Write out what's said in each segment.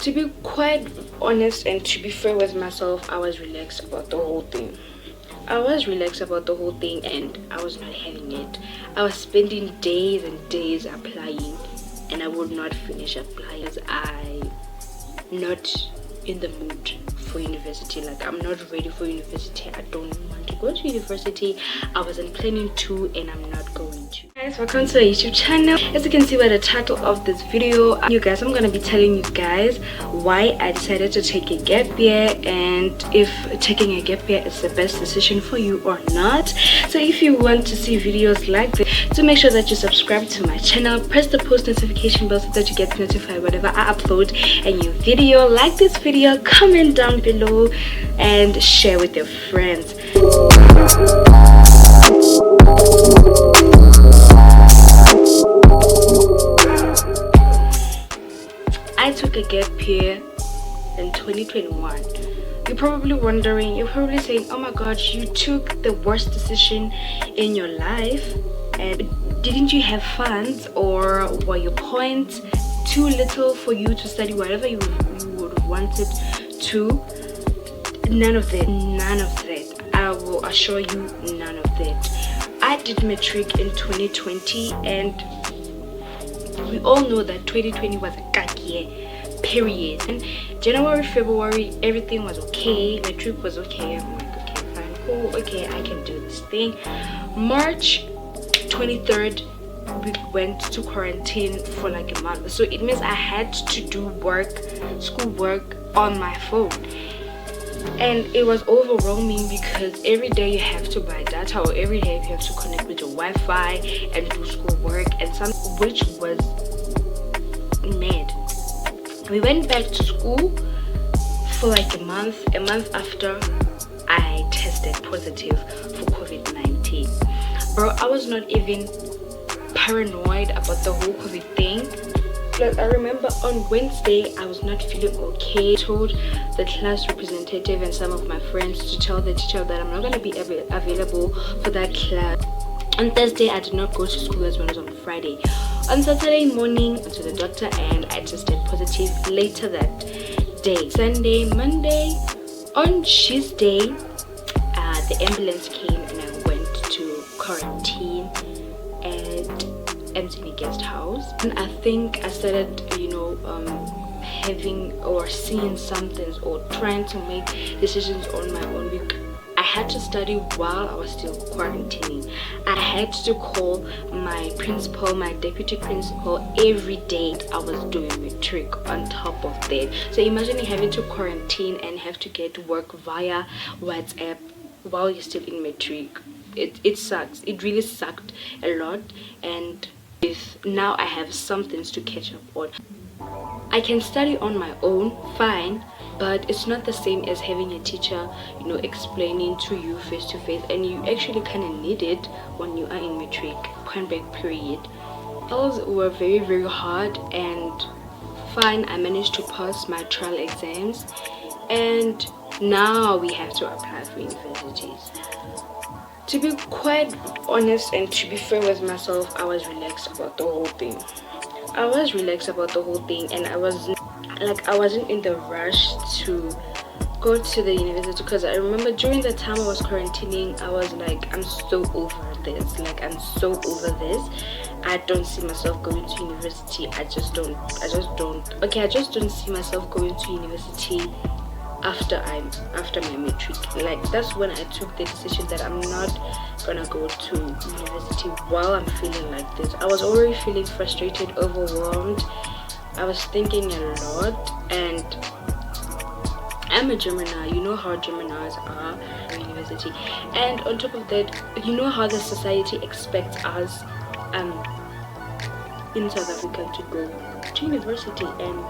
To be quite honest and to be fair with myself, I was relaxed about the whole thing. And I was not having it. I was spending days and days applying and I would not finish applying as I'm not in the mood for university. Like, I'm not ready for university. I don't want to go to university. I wasn't planning to and I'm not going to. Guys, welcome to the YouTube channel. As you can see by the title of this video, you guys, I'm gonna be telling you guys why I decided to take a gap year and if taking a gap year is the best decision for you or not. So if you want to see videos like this, so make sure that you subscribe to my channel, press the post notification bell so that you get notified whenever I upload a new video. Like this video, comment down below and share with your friends. I took a gap year in 2021. You're probably wondering, you're probably saying, oh my god, you took the worst decision in your life, and didn't you have funds, or were your points too little for you to study whatever you would wanted to? None of that. I will assure you, none of that. I did matric in 2020 and we all know that 2020 was a kak year, period. And January, February, everything was okay. Matric was okay. I'm like, okay, fine, cool, okay, I can do this thing. March 23rd, we went to quarantine for like a month. So it means I had to do schoolwork on my phone. And it was overwhelming because every day you have to buy data, or every day you have to connect with your Wi-Fi and do schoolwork, and which was mad. We went back to school for like a month after I tested positive for COVID-19. Bro, I was not even paranoid about the whole COVID thing. Like, I remember on Wednesday I was not feeling okay. I told the class representative and some of my friends to tell the teacher that I'm not going to be available for that class. On Thursday I did not go to school as well as on Friday. On Saturday morning I went to the doctor and I tested positive later that day. Sunday, Monday, on Tuesday the ambulance came and I went to quarantine at Anthony Guest House. And I think I started, having or seeing some things or trying to make decisions on my own. I had to study while I was still quarantining. I had to call my principal, my deputy principal, every day I was doing matric on top of that. So imagine having to quarantine and have to get work via WhatsApp while you're still in matric. It sucks. It really sucked a lot, and now I have some things to catch up on. I can study on my own, fine, but it's not the same as having a teacher, explaining to you face to face, and you actually kind of need it when you are in matric, point blank period. Those were very, very hard, and fine, I managed to pass my trial exams, and now we have to apply for universities. To be quite honest and to be fair with myself, I was relaxed about the whole thing. And I wasn't in the rush to go to the university, because I remember during the time I was quarantining, I was like, I'm so over this. I don't see myself going to university. I just don't see myself going to university after my matric. Like, that's when I took the decision that I'm not gonna go to university while I'm feeling like this. I was already feeling frustrated, overwhelmed. I was thinking a lot, and I'm a Gemini. You know how Geminis are at university, and on top of that, you know how the society expects us in South Africa to go to university. And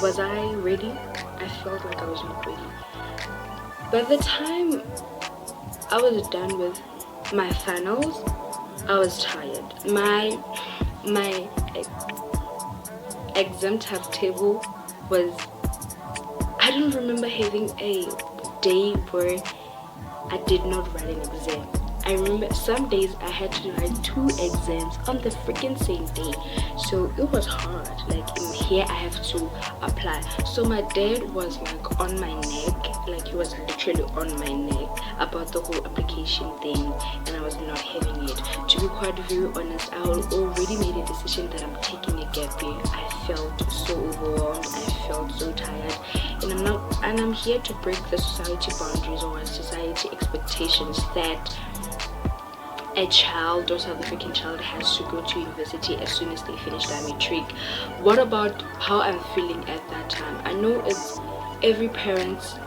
was I ready? I felt like I was not ready. By the time I was done with my finals, I was tired. My exam timetable was, I don't remember having a day where I did not write an exam. I remember some days I had to write 2 exams on the freaking same day, so it was hard. Like in here I have to apply, so my dad was like on my neck, like he was literally on my neck about the whole application thing, and I was not having it. To be quite very honest, I already made a decision that I'm taking a gap year. I felt so overwhelmed, I felt so tired, and I'm here to break the society boundaries or society expectations that a child or South African child has to go to university as soon as they finish their matric. What about how I'm feeling at that time? I know it's every parent's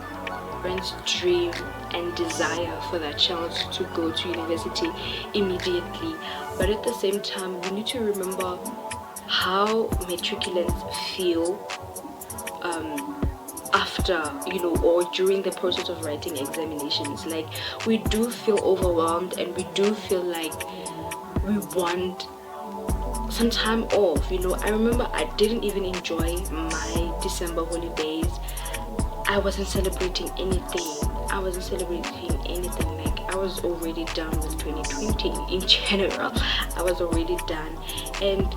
dream and desire for their child to go to university immediately, but at the same time we need to remember how matriculants feel after, or during the process of writing examinations. Like, we do feel overwhelmed and we do feel like we want some time off. I remember I didn't even enjoy my December holidays. I wasn't celebrating anything. Like, I was already done with 2020 in general. I was already done. And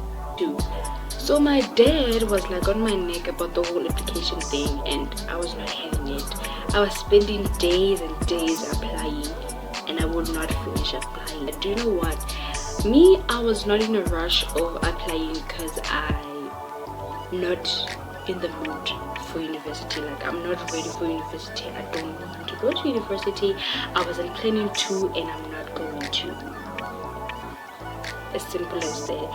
so my dad was like on my neck about the whole application thing, and I was not having it. I was spending days and days applying, and I would not finish applying. Do you know what? I was not in a rush of applying because I'm not in the mood for university. Like, I'm not ready for university. I don't want to go to university. I wasn't planning to, and I'm not going to. As simple as that.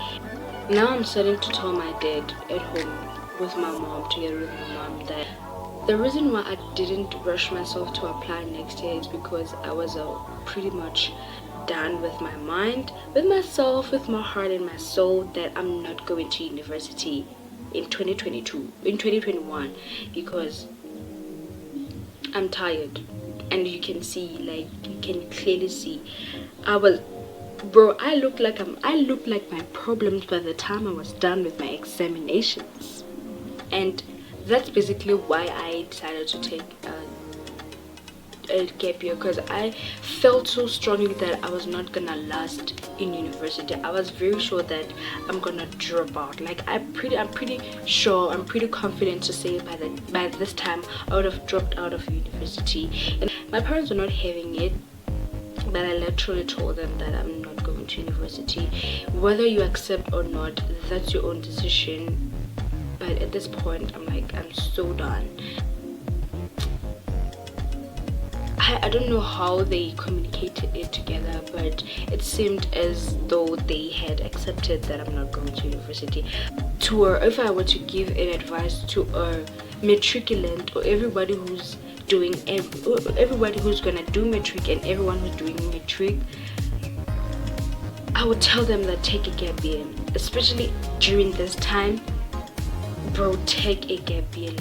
Now I'm starting to tell my dad at home with my mom, together with my mom, that the reason why I didn't rush myself to apply next year is because I was pretty much done with my mind, with myself, with my heart and my soul, that I'm not going to university in 2021, because I'm tired. And you can see, like, you can clearly see, I look like my problems by the time I was done with my examinations. And that's basically why I decided to take a gap year, because I felt so strongly that I was not gonna last in university. I was very sure that I'm gonna drop out. Like, I'm pretty confident to say by this time I would have dropped out of university. And my parents were not having it, but I literally told them that I'm not going to university. Whether you accept or not, that's your own decision. But at this point, I'm so done. I don't know how they communicated it together, but it seemed as though they had accepted that I'm not going to university. If I were to give an advice to a matriculant, or everybody who's gonna do matric and everyone who's doing matric, I would tell them that take a gap year, especially during this time. Bro, take a gap year,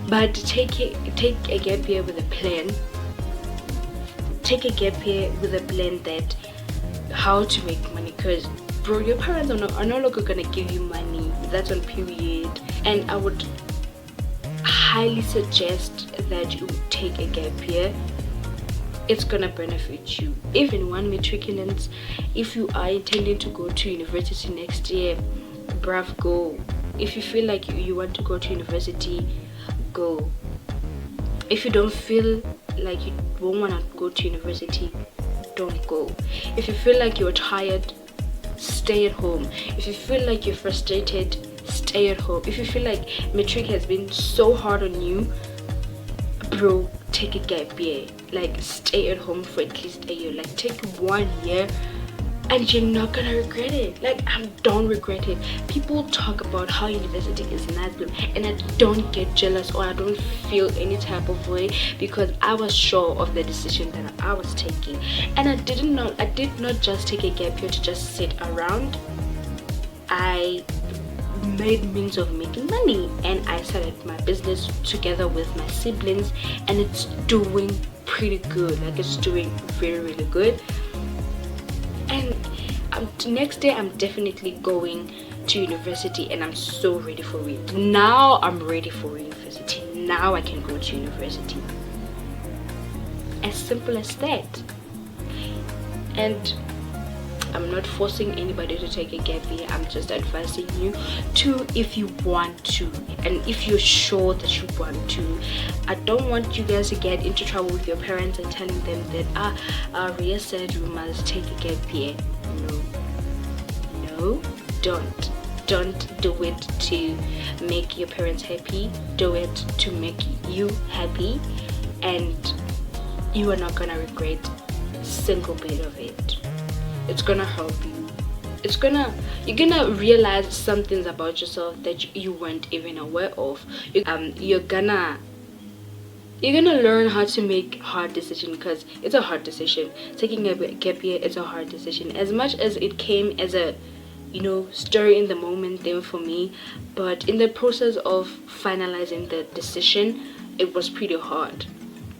but take a gap year with a plan. Take a gap year with a plan that how to make money, because bro, your parents are no longer gonna give you money. That's on period. And I would highly suggest that you take a gap year. It's gonna benefit you. Even one matriculants, if you are intending to go to university next year, bruv, go. If you feel like you want to go to university, go. If you don't feel like you won't want to go to university, don't go. If you feel like you're tired, stay at home. If you feel like you're frustrated, stay at home. If you feel like matric has been so hard on you, bro, take a gap year. Like, stay at home for at least a year. Like, take 1 year and you're not gonna regret it. Like, I don't regret it. People talk about how university is nice, and I don't get jealous or I don't feel any type of way, because I was sure of the decision that I was taking. And I did not just take a gap year to just sit around. I made means of making money, and I started my business together with my siblings, and it's doing pretty good. Like, it's doing very, really good. And next year I'm definitely going to university, and I'm so ready for it. Now I'm ready for university. Now I can go to university. As simple as that. And I'm not forcing anybody to take a gap year. I'm just advising you to, if you want to, and if you're sure that you want to. I don't want you guys to get into trouble with your parents and telling them that Ria said you must take a gap year. No, don't do it to make your parents happy. Do it to make you happy, and you are not gonna regret a single bit of it. It's gonna help you. You're gonna realize some things about yourself that you weren't even aware of. You're gonna learn how to make hard decisions, because it's a hard decision. Taking a gap year is a hard decision. As much as it came as a story in the moment thing for me, but in the process of finalizing the decision, it was pretty hard.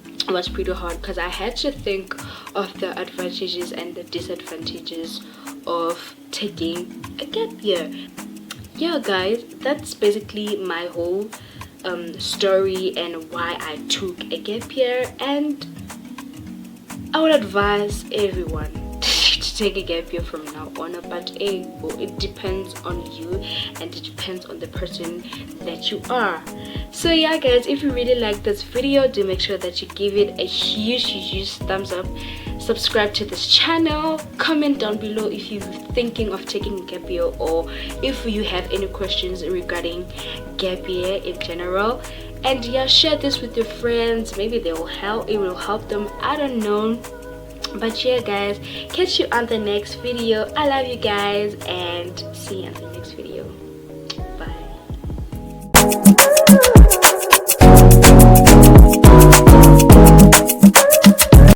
It was pretty hard because I had to think of the advantages and the disadvantages of taking a gap year. Yeah guys, that's basically my whole story and why I took a gap year, and I would advise everyone to take a gap year from now on, but it depends on you and it depends on the person that you are. So yeah guys, if you really like this video, do make sure that you give it a huge thumbs up. Subscribe to this channel, comment down below if you're thinking of taking a gap year, or if you have any questions regarding gap year in general. And yeah, share this with your friends. Maybe it will help them, I don't know. But yeah guys, catch you on the next video. I love you guys, and see you on the next video.